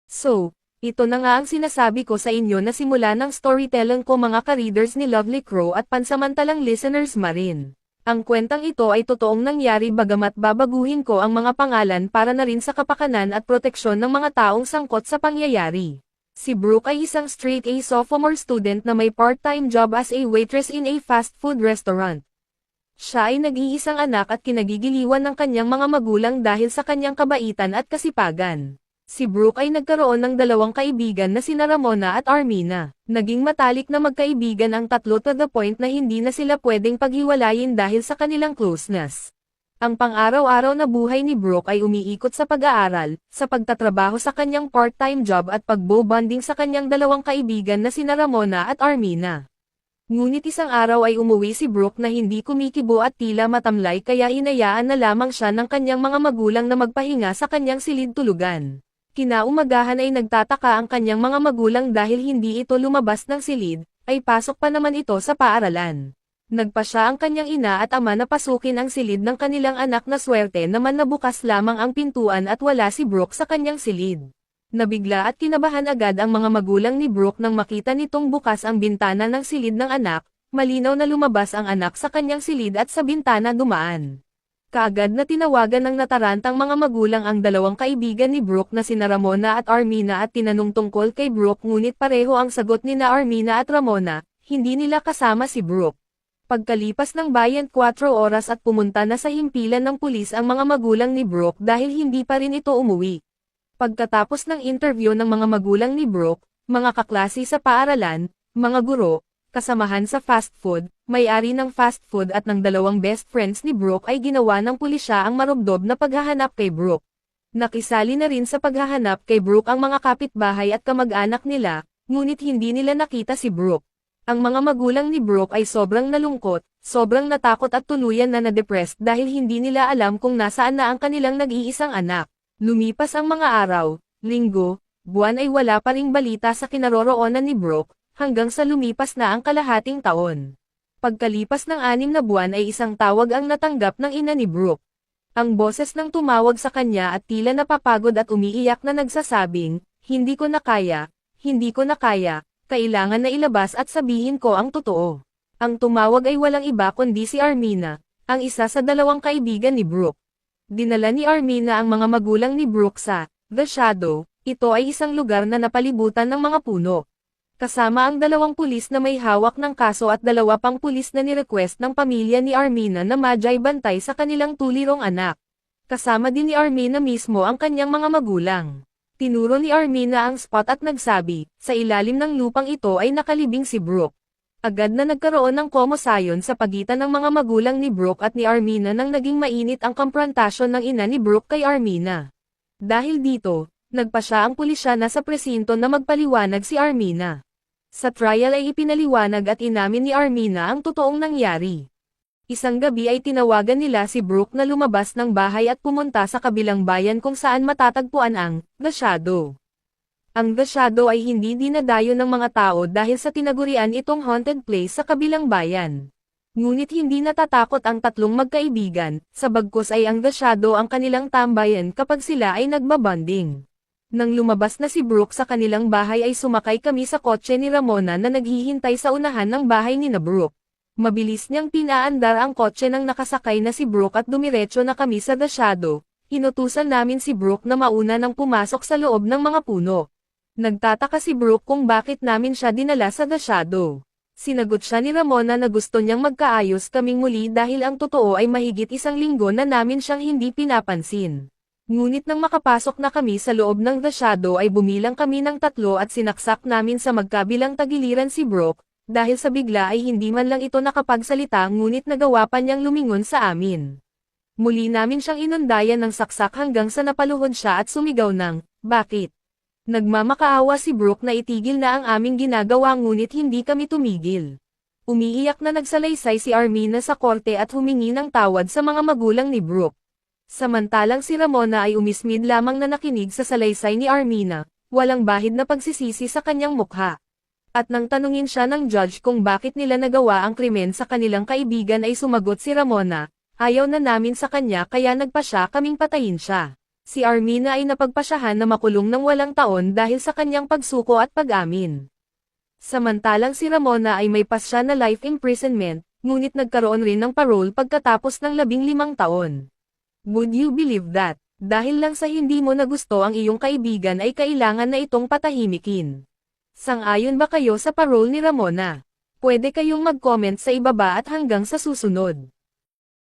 So, ito na nga ang sinasabi ko sa inyo na simula ng storytelling ko mga ka-readers ni Lovely Crow at pansamantalang listeners marin. Ang kwentang ito ay totoong nangyari bagamat babaguhin ko ang mga pangalan para na rin sa kapakanan at proteksyon ng mga taong sangkot sa pangyayari. Si Brooke ay isang straight-A sophomore student na may part-time job as a waitress in a fast food restaurant. Siya ay nag-iisang anak at kinagigiliwan ng kanyang mga magulang dahil sa kanyang kabaitan at kasipagan. Si Brooke ay nagkaroon ng dalawang kaibigan na sina Ramona at Armina. Naging matalik na magkaibigan ang tatlo to the point na hindi na sila pwedeng paghiwalayin dahil sa kanilang closeness. Ang pang-araw-araw na buhay ni Brooke ay umiikot sa pag-aaral, sa pagtatrabaho sa kanyang part-time job at pagbo-bonding sa kanyang dalawang kaibigan na sina Ramona at Armina. Ngunit isang araw ay umuwi si Brooke na hindi kumikibo at tila matamlay kaya hinayaan na lamang siya ng kanyang mga magulang na magpahinga sa kanyang silid tulugan. Kinaumagahan ay nagtataka ang kanyang mga magulang dahil hindi ito lumabas ng silid, ay pasok pa naman ito sa paaralan. Nagpa siya ang kanyang ina at ama na pasukin ang silid ng kanilang anak na swerte naman na bukas lamang ang pintuan at wala si Brooke sa kanyang silid. Nabigla at kinabahan agad ang mga magulang ni Brooke nang makita nitong bukas ang bintana ng silid ng anak, malinaw na lumabas ang anak sa kanyang silid at sa bintana dumaan. Kaagad na tinawagan ng natarantang mga magulang ang dalawang kaibigan ni Brooke na sina Ramona at Armina at tinanong tungkol kay Brooke ngunit pareho ang sagot ni na Armina at Ramona, hindi nila kasama si Brooke. Pagkalipas ng 24 oras at pumunta na sa himpilan ng pulis ang mga magulang ni Brooke dahil hindi pa rin ito umuwi. Pagkatapos ng interview ng mga magulang ni Brooke, mga kaklase sa paaralan, mga guro, kasamahan sa fast food, may-ari ng fast food at ng dalawang best friends ni Brooke ay ginawa ng pulisya ang marubdob na paghahanap kay Brooke. Nakisali na rin sa paghahanap kay Brooke ang mga kapitbahay at kamag-anak nila, ngunit hindi nila nakita si Brooke. Ang mga magulang ni Brooke ay sobrang nalungkot, sobrang natakot at tuluyan na na-depressed dahil hindi nila alam kung nasaan na ang kanilang nag-iisang anak. Lumipas ang mga araw, linggo, buwan ay wala pa ring balita sa kinaroroonan ni Brooke, hanggang sa lumipas na ang kalahating taon. Pagkalipas ng 6 na buwan ay isang tawag ang natanggap ng ina ni Brooke. Ang boses ng tumawag sa kanya at tila napapagod at umiiyak na nagsasabing, hindi ko na kaya, kailangan na ilabas at sabihin ko ang totoo. Ang tumawag ay walang iba kundi si Armina, ang isa sa dalawang kaibigan ni Brooke. Dinala ni Armina ang mga magulang ni Brooke sa The Shadow, ito ay isang lugar na napalibutan ng mga puno. Kasama ang dalawang pulis na may hawak ng kaso at dalawa pang pulis na ni-request ng pamilya ni Armina na madyay bantay sa kanilang tulirong anak. Kasama din ni Armina mismo ang kanyang mga magulang. Tinuro ni Armina ang spot at nagsabi, sa ilalim ng lupang ito ay nakalibing si Brooke. Agad na nagkaroon ng komosayon sa pagitan ng mga magulang ni Brooke at ni Armina nang naging mainit ang komprontasyon ng ina ni Brooke kay Armina. Dahil dito, nagpa siya ang pulisya na sa presinto na magpaliwanag si Armina. Sa trial ay ipinaliwanag at inamin ni Armina ang totoong nangyari. Isang gabi ay tinawagan nila si Brooke na lumabas ng bahay at pumunta sa kabilang bayan kung saan matatagpuan ang The Shadow. Ang The Shadow ay hindi dinadayo ng mga tao dahil sa tinagurian itong haunted place sa kabilang bayan. Ngunit hindi natatakot ang tatlong magkaibigan, sa bagkus ay ang The Shadow ang kanilang tambayan kapag sila ay nagbabanding. Nang lumabas na si Brooke sa kanilang bahay ay sumakay kami sa kotse ni Ramona na naghihintay sa unahan ng bahay ni na Brooke. Mabilis niyang pinaandar ang kotse nang nakasakay na si Brooke at dumiretso na kami sa The Shadow. Inutusan namin si Brooke na mauna nang pumasok sa loob ng mga puno. Nagtataka si Brooke kung bakit namin siya dinala sa The Shadow. Sinagot siya ni Ramona na gusto niyang magkaayos kaming muli dahil ang totoo ay mahigit 1 linggo na namin siyang hindi pinapansin. Ngunit nang makapasok na kami sa loob ng The Shadow ay bumilang kami ng 3 at sinaksak namin sa magkabilang tagiliran si Brooke, dahil sa bigla ay hindi man lang ito nakapagsalita ngunit nagawa pa niyang lumingon sa amin. Muli namin siyang inundayan ng saksak hanggang sa napaluhod siya at sumigaw ng, "Bakit?" Nagmamakaawa si Brooke na itigil na ang aming ginagawa ngunit hindi kami tumigil. Umiiyak na nagsalaysay si Armina sa korte at humingi ng tawad sa mga magulang ni Brooke. Samantalang si Ramona ay umismid lamang na nakinig sa salaysay ni Armina, walang bahid na pagsisisi sa kanyang mukha. At nang tanungin siya ng judge kung bakit nila nagawa ang krimen sa kanilang kaibigan ay sumagot si Ramona, ayaw na namin sa kanya kaya nagpa siya kaming patayin siya. Si Armina ay napagpasyahan na makulong ng walang taon dahil sa kanyang pagsuko at pag-amin. Samantalang si Ramona ay may pasya na life imprisonment, ngunit nagkaroon rin ng parole pagkatapos ng 15 taon. Would you believe that? Dahil lang sa hindi mo na gusto ang iyong kaibigan ay kailangan na itong patahimikin. Sang-ayon ba kayo sa parole ni Ramona? Pwede kayong mag-comment sa ibaba at hanggang sa susunod.